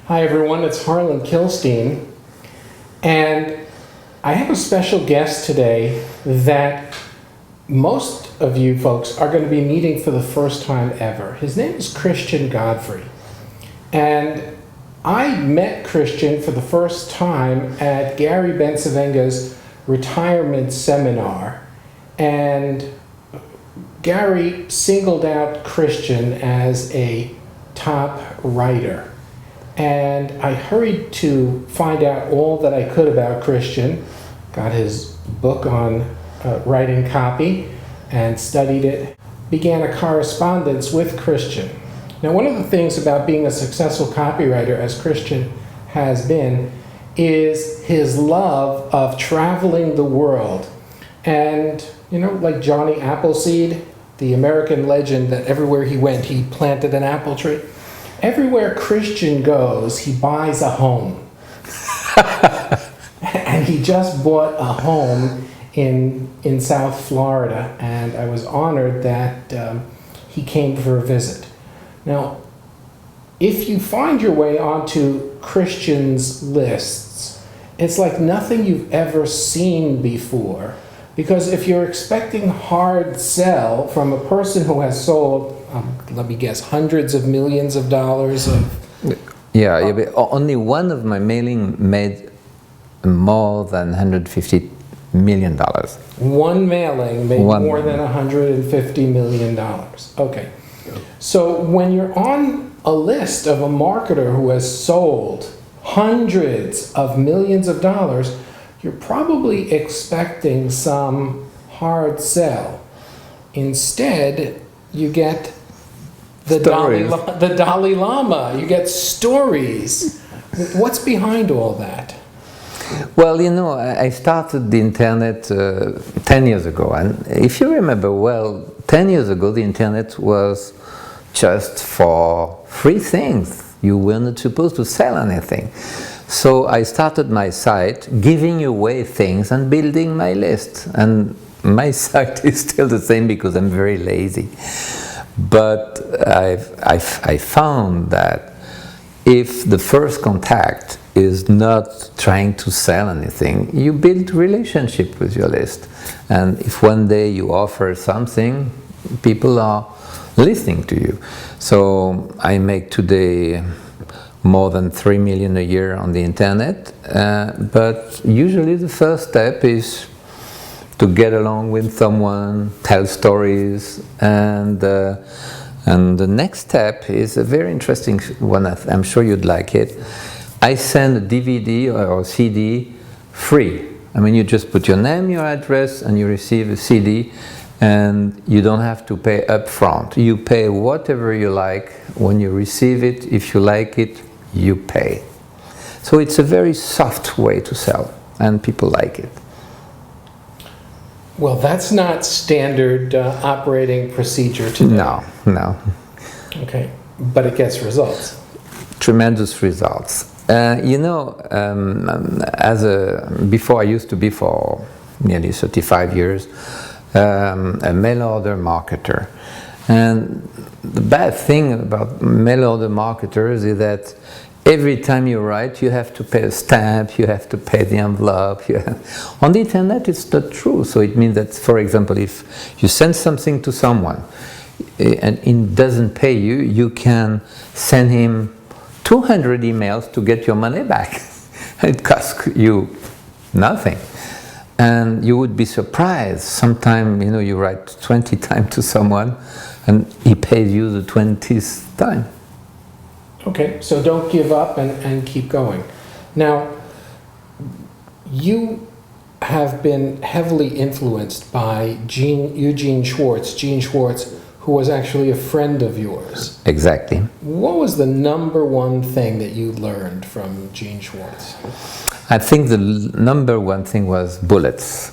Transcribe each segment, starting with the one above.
Hi everyone, it's Harlan Kilstein, and I have a special guest today that most of you folks are going to be meeting for the first time ever. His name is Christian Godefroy, and I met Christian for the first time at Gary Bencivenga's retirement seminar, and Gary singled out Christian as a top writer. And I hurried to find out all that I could about Christian, got his book on writing copy, and studied it, began a correspondence with Christian. Now, one of the things about being a successful copywriter, as Christian has been, is his love of traveling the world. And, you know, like Johnny Appleseed, the American legend that everywhere he went, he planted an apple tree. Everywhere Christian goes, he buys a home. And he just bought a home in South Florida, and I was honored that he came for a visit. Now, if you find your way onto Christian's lists, it's like nothing you've ever seen before. Because if you're expecting hard sell from a person who has sold, let me guess, hundreds of millions of dollars of... Yeah, but only one of my mailing made more than $150 million. One mailing made more than $150 million. Okay. So when you're on a list of a marketer who has sold hundreds of millions of dollars, you're probably expecting some hard sell. Instead, you get the Dalai Lama. You get stories. What's behind all that? Well, you know, I started the internet 10 years ago. And if you remember well, 10 years ago, the internet was just for free things. You were not supposed to sell anything. So I started my site giving away things and building my list. And my site is still the same because I'm very lazy. But I found that if the first contact is not trying to sell anything, you build relationship with your list. And if one day you offer something, people are listening to you. So I make today more than 3 million a year on the internet, but usually the first step is to get along with someone, tell stories, and the next step is a very interesting one. I'm sure you'd like it. I send a DVD or CD free. I mean, you just put your name, your address, and you receive a CD, and you don't have to pay up front. You pay whatever you like when you receive it. If you like it, you pay. So it's a very soft way to sell, and people like it. Well, that's not standard operating procedure today. No. Okay, but it gets results. Tremendous results. You know, before I used to be for nearly 35 years a mail order marketer. And the bad thing about mail order marketers is that every time you write, you have to pay a stamp, you have to pay the envelope. On the internet, it's not true. So it means that, for example, if you send something to someone and he doesn't pay you, you can send him 200 emails to get your money back. It costs you nothing. And you would be surprised. Sometimes, you know, you write 20 times to someone and he pays you the 20th time. Okay, so don't give up and keep going. Now, you have been heavily influenced by Gene Schwartz, who was actually a friend of yours. Exactly. What was the number one thing that you learned from Gene Schwartz? I think the number one thing was bullets.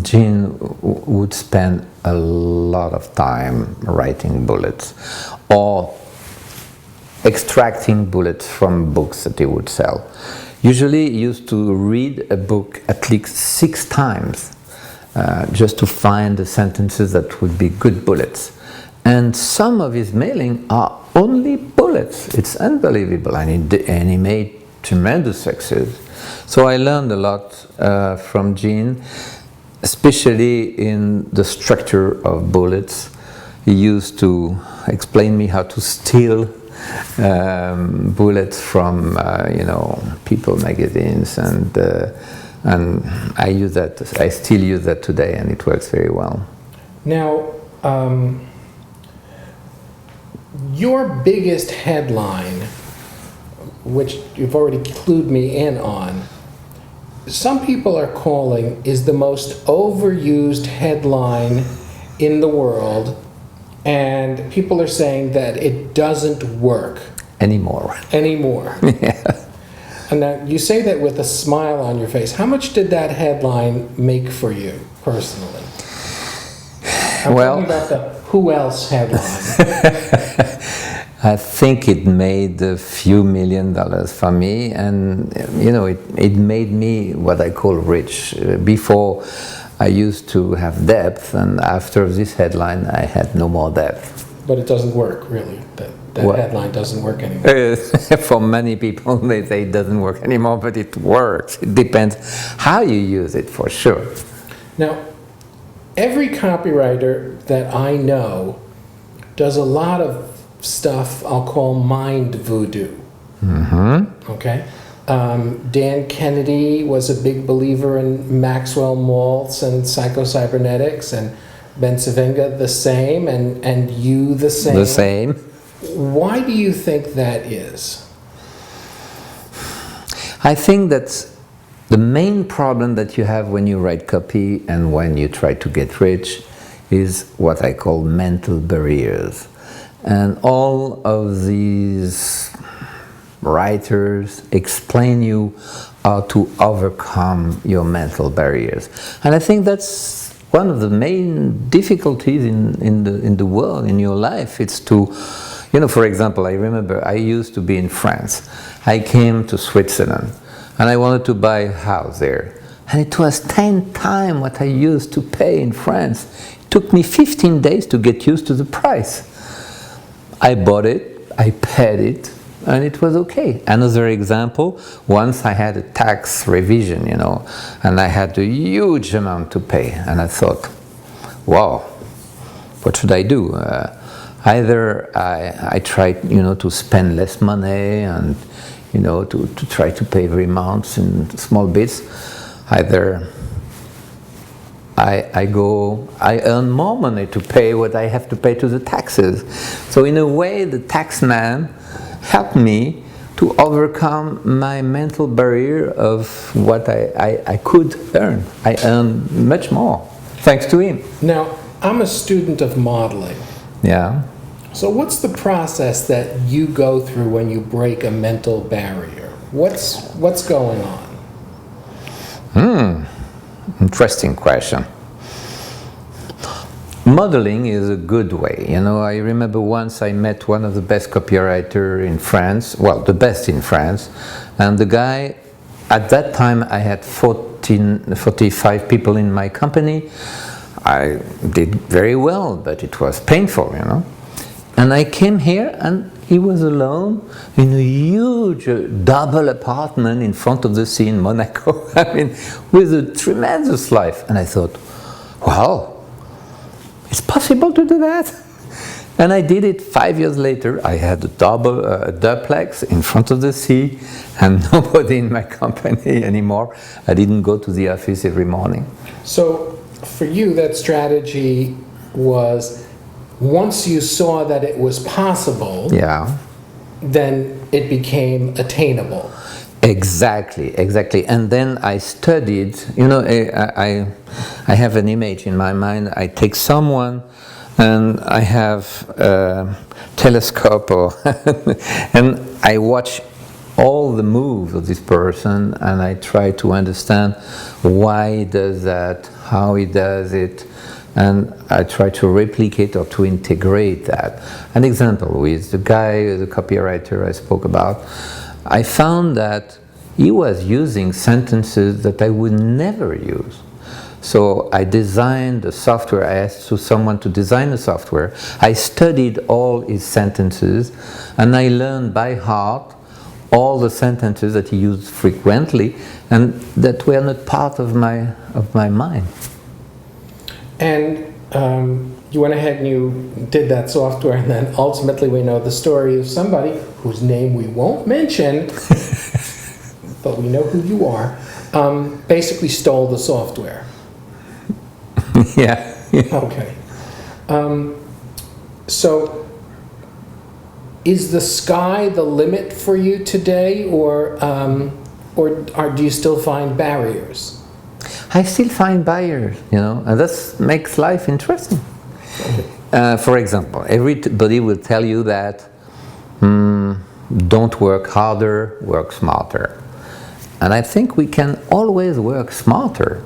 Gene would spend a lot of time writing bullets or extracting bullets from books that he would sell. Usually he used to read a book at least 6 times just to find the sentences that would be good bullets. And some of his mailing are only bullets. It's unbelievable, and he made tremendous success. So I learned a lot from Gene, especially in the structure of bullets. He used to explain me how to steal bullets from People magazines, and I use that. I still use that today, and it works very well. Now, your biggest headline, which you've already clued me in on, some people are calling is the most overused headline in the world, and people are saying that it doesn't work Anymore. Yeah. And now you say that with a smile on your face. How much did that headline make for you personally? I'm talking about the who else headline. I think it made a few $1 million for me, and it made me what I call rich. Before, I used to have debt, and after this headline I had no more debt. But it doesn't work, really. That headline doesn't work anymore. For many people, they say it doesn't work anymore, but it works. It depends how you use it, for sure. Now, every copywriter that I know does a lot of stuff I'll call mind voodoo. Mm-hmm. Okay? Dan Kennedy was a big believer in Maxwell Maltz and psychocybernetics, and Ben Savinga the same, and you the same. The same. Why do you think that is? I think that the main problem that you have when you write copy and when you try to get rich is what I call mental barriers. And all of these writers explain you how to overcome your mental barriers. And I think that's one of the main difficulties in the world, in your life. It's to, for example, I remember I used to be in France. I came to Switzerland and I wanted to buy a house there. And it was 10 times what I used to pay in France. It took me 15 days to get used to the price. I bought it, I paid it, and it was okay. Another example, once I had a tax revision, and I had a huge amount to pay, and I thought, wow, what should I do? Either I tried, to spend less money and, to try to pay every month in small bits. Either I earn more money to pay what I have to pay to the taxes. So in a way, the tax man helped me to overcome my mental barrier of what I could earn. I earned much more, thanks to him. Now, I'm a student of modeling. Yeah. So what's the process that you go through when you break a mental barrier? What's going on? Interesting question. Modeling is a good way. I remember once I met one of the best copywriters in France, well, the best in France, and the guy, at that time I had 45 people in my company. I did very well, but it was painful, And I came here and he was alone in a huge double apartment in front of the sea in Monaco. With a tremendous life. And I thought, wow, it's possible to do that? And I did it 5 years later. I had a duplex in front of the sea and nobody in my company anymore. I didn't go to the office every morning. So for you, that strategy was, once you saw that it was possible, then it became attainable. Exactly. And then I studied, I have an image in my mind. I take someone and I have a telescope and I watch all the moves of this person and I try to understand why he does that, how he does it, and I try to replicate or to integrate that. An example with the guy, the copywriter I spoke about, I found that he was using sentences that I would never use. So I designed the software. I asked someone to design the software. I studied all his sentences, and I learned by heart all the sentences that he used frequently and that were not part of my mind. And you went ahead and you did that software, and then ultimately we know the story of somebody whose name we won't mention, but we know who you are, basically stole the software. Yeah. Okay. So is the sky the limit for you today, or do you still find barriers? I still find buyers, and that makes life interesting. For example, everybody will tell you that don't work harder, work smarter. And I think we can always work smarter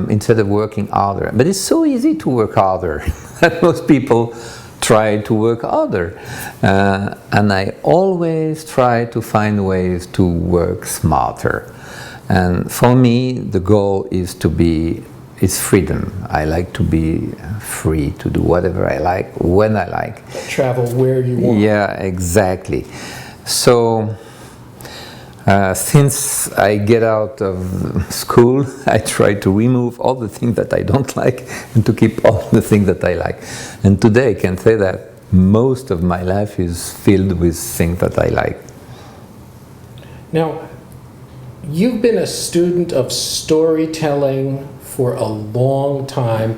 instead of working harder. But it's so easy to work harder that most people try to work harder. And I always try to find ways to work smarter. And for me, the goal is freedom. I like to be free to do whatever I like, when I like. Travel where you want. Yeah, exactly. So, since I get out of school, I try to remove all the things that I don't like and to keep all the things that I like. And today I can say that most of my life is filled with things that I like. Now, you've been a student of storytelling for a long time.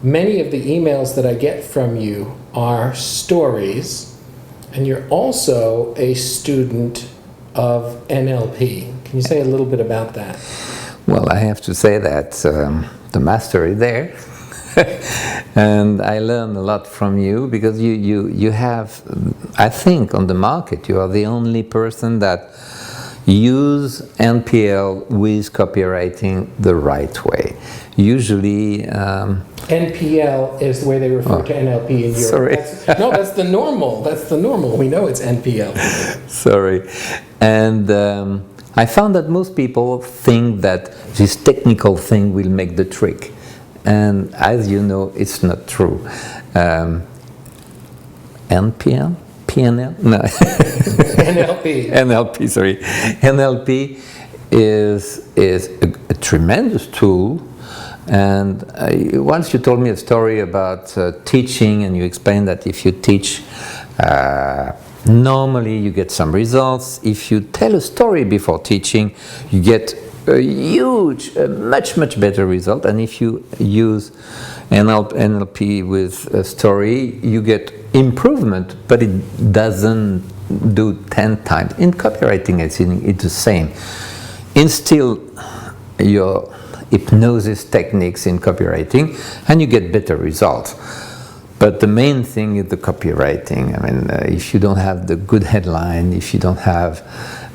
Many of the emails that I get from you are stories, and you're also a student of NLP. Can you say a little bit about that? Well, I have to say that the master is there. And I learned a lot from you because you have, I think on the market, you are the only person that use NPL with copywriting the right way. Usually NPL is the way they refer to NLP in Europe. Sorry. That's the normal. That's the normal. We know it's NPL. Sorry. And I found that most people think that this technical thing will make the trick. And as you know, it's not true. NPL? PNL? No. NLP. NLP, sorry. NLP is a tremendous tool. And once you told me a story about teaching, and you explained that if you teach, normally you get some results. If you tell a story before teaching, you get a huge, much better result. And if you use NLP with a story, you get improvement, but it doesn't do 10 times. In copywriting, I think it's the same. Instill your hypnosis techniques in copywriting, and you get better results. But the main thing is the copywriting. I mean, if you don't have the good headline, if you don't have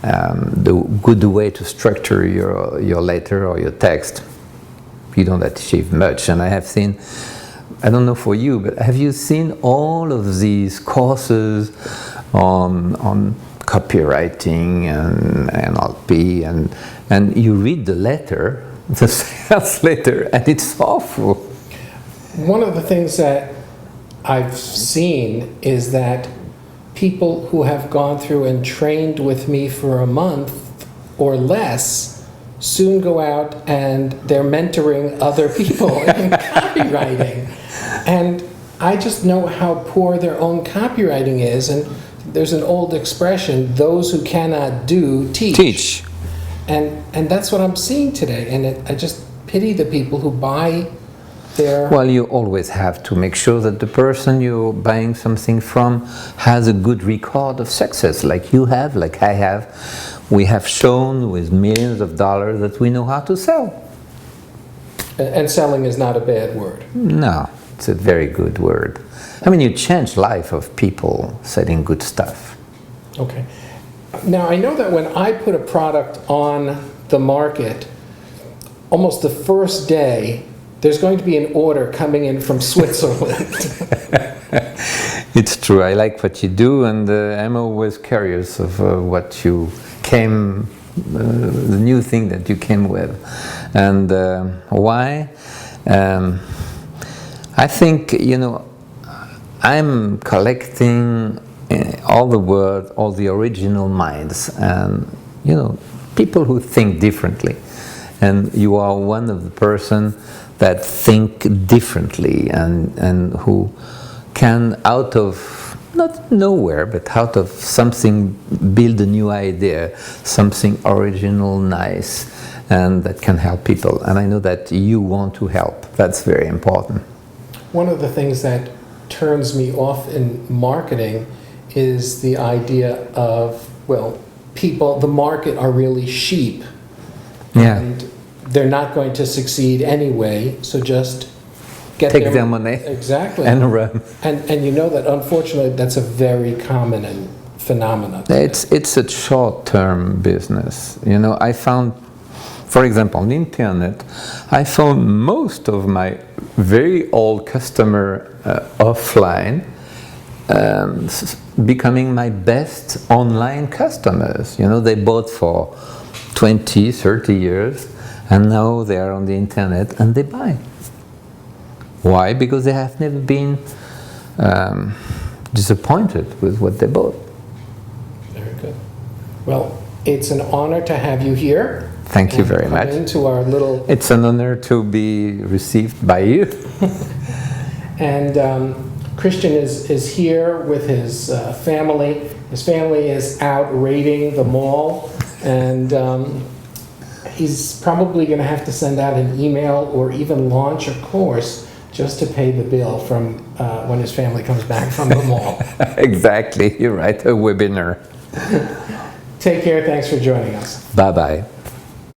the good way to structure your letter or your text, you don't achieve much. And I have seen, I don't know for you, but have you seen all of these courses on copywriting and NLP, and you read the letter, the sales letter, and it's awful. One of the things that I've seen is that people who have gone through and trained with me for a month or less soon go out and they're mentoring other people in copywriting. And I just know how poor their own copywriting is. And there's an old expression, those who cannot do, teach. And that's what I'm seeing today. And I just pity the people who buy their... Well, you always have to make sure that the person you're buying something from has a good record of success, like you have, like I have. We have shown with millions of dollars that we know how to sell. And selling is not a bad word. No, it's a very good word. I mean, you change life of people selling good stuff. Okay. Now, I know that when I put a product on the market, almost the first day, there's going to be an order coming in from Switzerland. It's true. I like what you do, and I'm always curious of what you came the new thing that you came with. And why? I think, I'm collecting all the words, all the original minds, and people who think differently. And you are one of the person that think differently and who can, out of not nowhere, but out of something, build a new idea, something original, nice, and that can help people. And I know that you want to help. That's very important. One of the things that turns me off in marketing is the idea of, well, people, the market are really sheep. Yeah. And they're not going to succeed anyway, so just get Take their money. Exactly. And run. And you know that unfortunately that's a very common phenomenon. It's a short-term business. I found, for example, on the internet, I found most of my very old customer offline becoming my best online customers. They bought for 20, 30 years, and now they are on the internet and they buy. Why? Because they have never been disappointed with what they bought. Very good. Well, it's an honor to have you here. Thank you very much. Into our little. It's an honor to be received by you. And Christian is here with his family. His family is out raiding the mall, and he's probably going to have to send out an email or even launch a course just to pay the bill from when his family comes back from the mall. Exactly, you're right, a webinar. Take care, thanks for joining us. Bye-bye.